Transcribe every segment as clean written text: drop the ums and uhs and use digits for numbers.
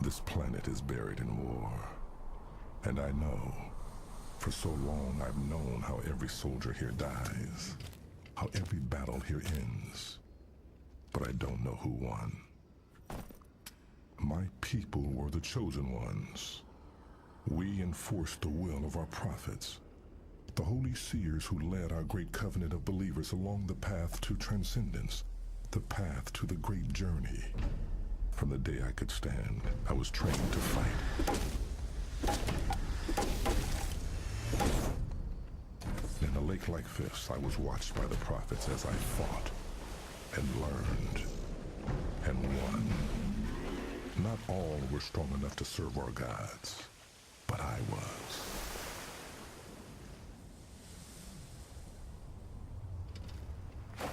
This planet is buried in war. And I know, for so long I've known how every soldier here dies, how every battle here ends. But I don't know who won. My people were the chosen ones. We enforced the will of our prophets, the holy seers who led our great covenant of believers along the path to transcendence, the path to the great journey. From the day I could stand, I was trained to fight. In a lake like this, I was watched by the prophets as I fought and learned and won. Not all were strong enough to serve our gods, but I was.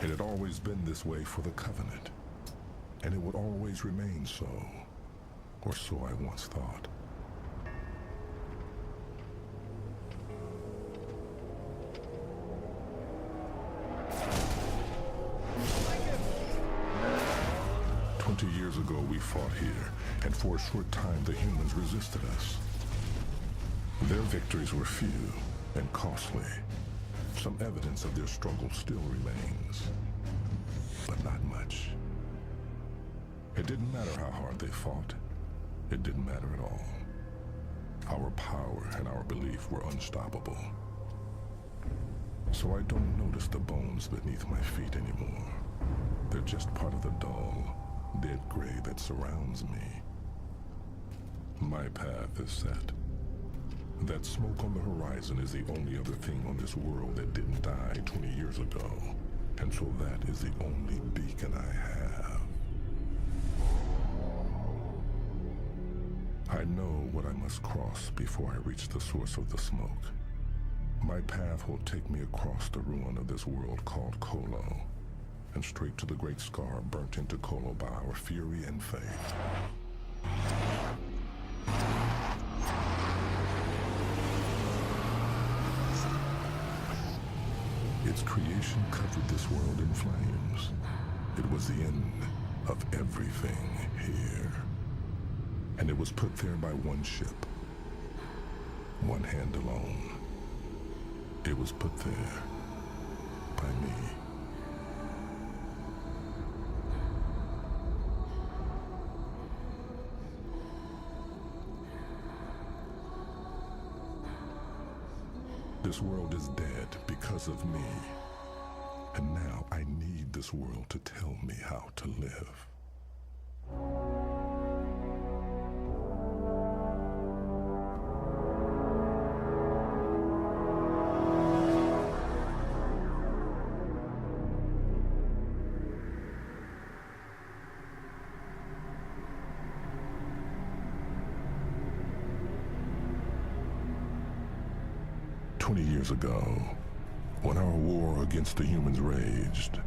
It had always been this way for the Covenant, and it would always remain so, or so I once thought. Years ago we fought here, and for a short time the humans resisted us. Their victories were few and costly. Some evidence of their struggle still remains, but not much. It didn't matter how hard they fought. It didn't matter at all. Our power and our belief were unstoppable. So I don't notice the bones beneath my feet anymore. They're just part of the dull, dead gray that surrounds me. My path is set. That smoke on the horizon is the only other thing on this world that didn't die 20 years ago. And so that is the only beacon I have. I know what I must cross before I reach the source of the smoke. My path will take me across the ruin of this world called Colo, and straight to the great scar burnt into Colo by our fury and faith. Its creation covered this world in flames. It was the end of everything here. And it was put there by one ship, one hand alone. It was put there by me. This world is dead because of me. And now I need this world to tell me how to live. Years ago, when our war against the humans raged,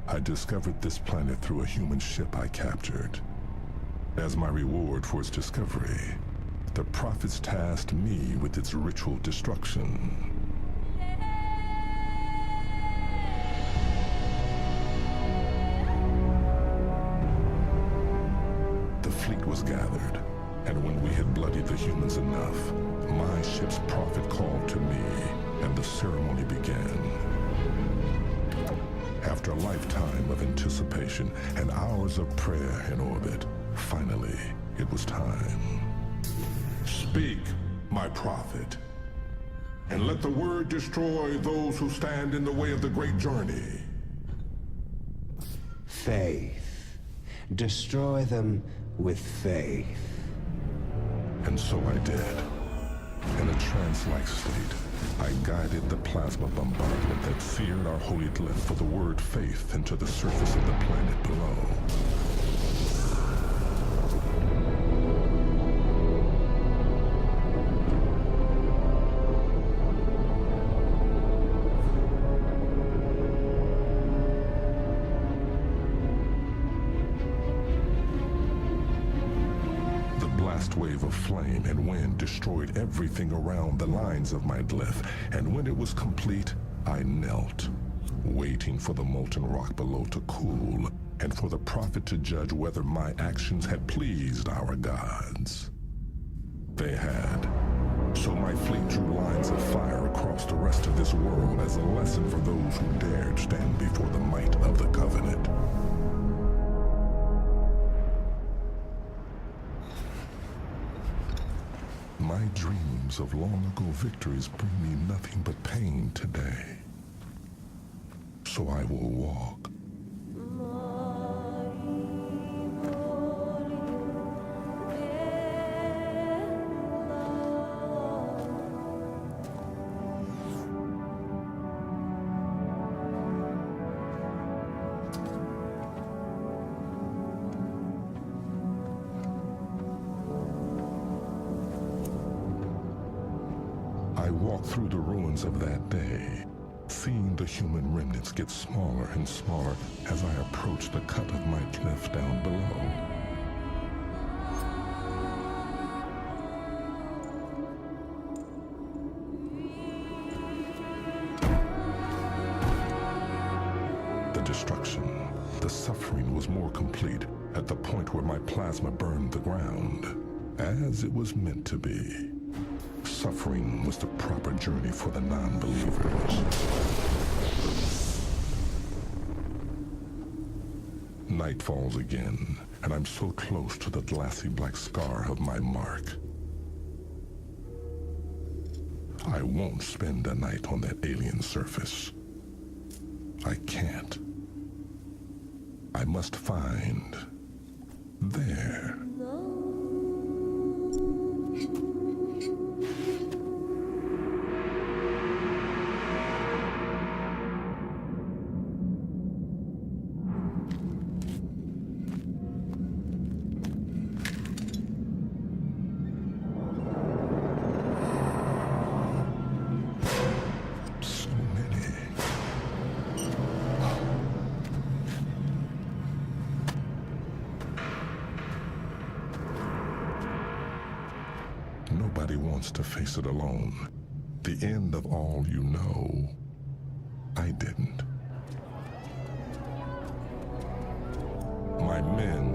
I discovered this planet through a human ship I captured. As my reward for its discovery, the prophets tasked me with its ritual destruction. The fleet was gathered, and when we had bloodied the humans enough, my ship's prophet called to me, and the ceremony began. After a lifetime of anticipation and hours of prayer in orbit, finally, it was time. Speak, my prophet, and let the word destroy those who stand in the way of the great journey. Faith. Destroy them with faith. And so I did. In a trance-like state, I guided the plasma bombardment that seared our holy glyph for the word faith into the surface of the planet below. Wave of flame and wind destroyed everything around the lines of my glyph, and when it was complete, I knelt, waiting for the molten rock below to cool and for the prophet to judge whether my actions had pleased our gods. They had. So my fleet drew lines of fire across the rest of this world as a lesson for those who dared stand before the might of the Covenant. My dreams of long-ago victories bring me nothing but pain today. So I will walk. I walked through the ruins of that day, seeing the human remnants get smaller and smaller as I approached the cut of my cliff down below. The destruction, the suffering was more complete at the point where my plasma burned the ground, as it was meant to be. Suffering was the proper journey for the non-believers. Night falls again, and I'm so close to the glassy black scar of my mark. I won't spend a night on that alien surface. I can't. I must find there. Nobody wants to face it alone. The end of all you know. I didn't. My men